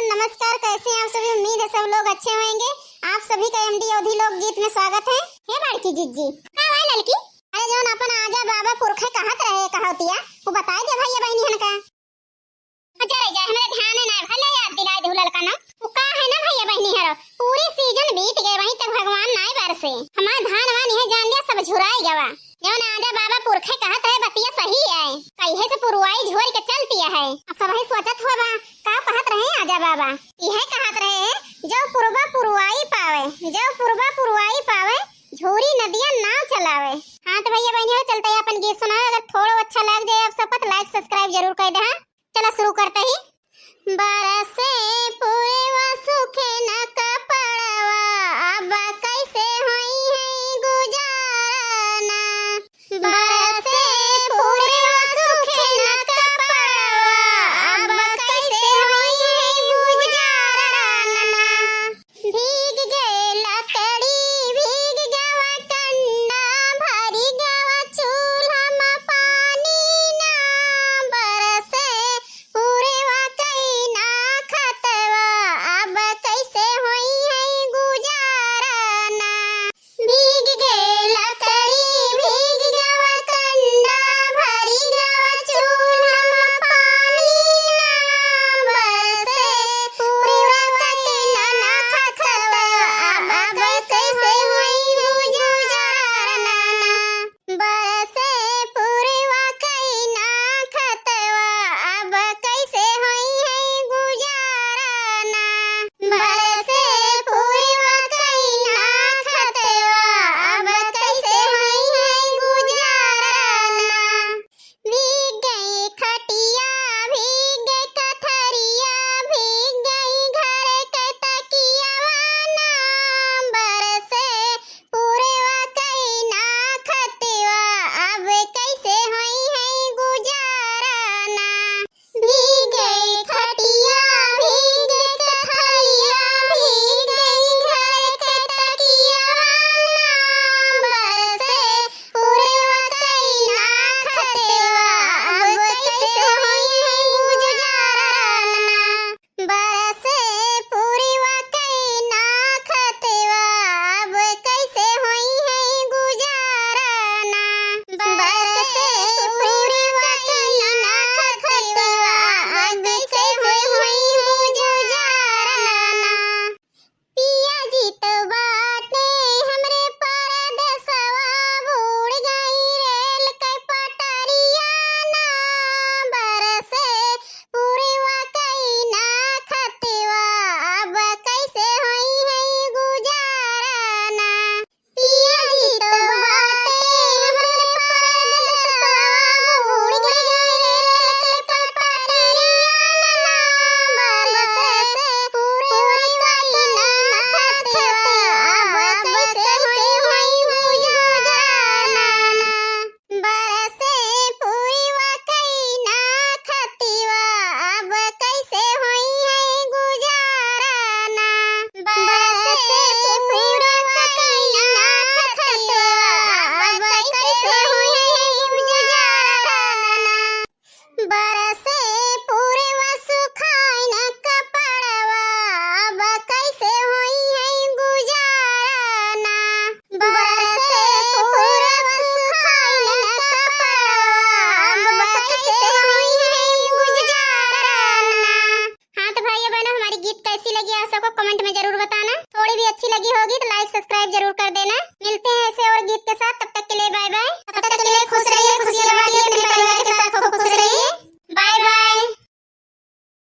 नमस्कार। कैसे हैं आप सभी? उम्मीद है सब लोग अच्छे होंगे। आप सभी का एमडी अवधि लोक गीत में स्वागत है। हे बड़की जीजी का है लड़की? अरे जौन अपन आजा बाबा पुरखे कहत रहे कहतिया वो बताए दे भैया बहनी हन का। अच्छा रह जाए हमारे ध्यान है ना भले याद दिलाए दे लड़का ना वो का है ना भैया बहनी हर पूरी सीजन बीत गए वहीं तक भगवान नाय बरसे हमार धान वान यह जान लिया सब झुराई गवा। जौन आजा बाबा पुरखे कहत रहे बतिया सही है कहे से पुरवाई झोर के चलती है। अब सब ही सोचत हुआ बा का कहत रहे आजा बाबा यह कहत रहे जो पुरबा पुरवाई पावे जो पुरबा पुरवाई पावे झोरी नदियां नाव चलावे। हाँ तो भैया बहनी चलते हैं अपन गीत सुनाओ। अगर थोड़ा अच्छा लग जाए आप सबको लाइक सब्सक्राइब जरूर कर दे। चलो शुरू करते ही। बरसे पूरे सूखे न कपड़वा अब कैसे होई है गुजारना। बरसे पूरे सूखे न कपड़वा अब कैसे होई है गुजारना। भीग गए लकड़ी भीग गवा कंडा भरी गवा चूल्हा में पानी ना। बरसे पूरे ना खतवा अब कैसे होई है गुजारना। भीग गए लकड़ी भीग गवा कंडा भरी गवा चूल्हा में पानी ना। बरसे पूरे ना खतवा अब कैसे होई गुजारना। बरसे पूरे ना खतवा अब कैसे होई है गुजारना। बरसे पूरे ना खतवा अब कैसे होई है गुजारना। भीग गई खटिया भीग गई कथरिया भीग गई घर के तकियावाना। बरसे पूरे ना खतवा अब कैसे होई है गुजारना। भीग गई खटिया भीग गई कथरिया भीग गई घर के तकियावाना। बरसे पूरे ना खतवा अब कैसे होई है गुजारना। बरसे पूरे ना खतवा अब कैसे होई है गुजारना। बरसे पूरे ना खतवा अब कैसे होई है गुजारना। पिया जी तो बाटे हमरे परदेसवा भूल गई रेल के पटरिया ना। बरसे पूरे ना खतवा अब कैसे होई है गुजारना। पिया जी तो बाटे हमरे परदेसवा भूल गई रेल के पटरिया ना। बरसे पूरे ना खतवा अब कैसे होई गुजारना। बरसे पूरे ना खतवा अब कैसे होई है गुजारना। बरसे पूरे ना खतवा अब कैसे होई है गुजारना। बरसे पूरे सुखाई न कपड़वा अब कैसे होई है गुजारना। बरसे पूरे सुखाई न कपड़वा अब कैसे होई है गुजारना। हाँ तो भाइयों बहनों हमारी गीत कैसी लगी आप सबको कमेंट में जरूर बताना। थोड़ी भी अच्छी लगी होगी तो लाइक सब्सक्राइब जरूर कर देना।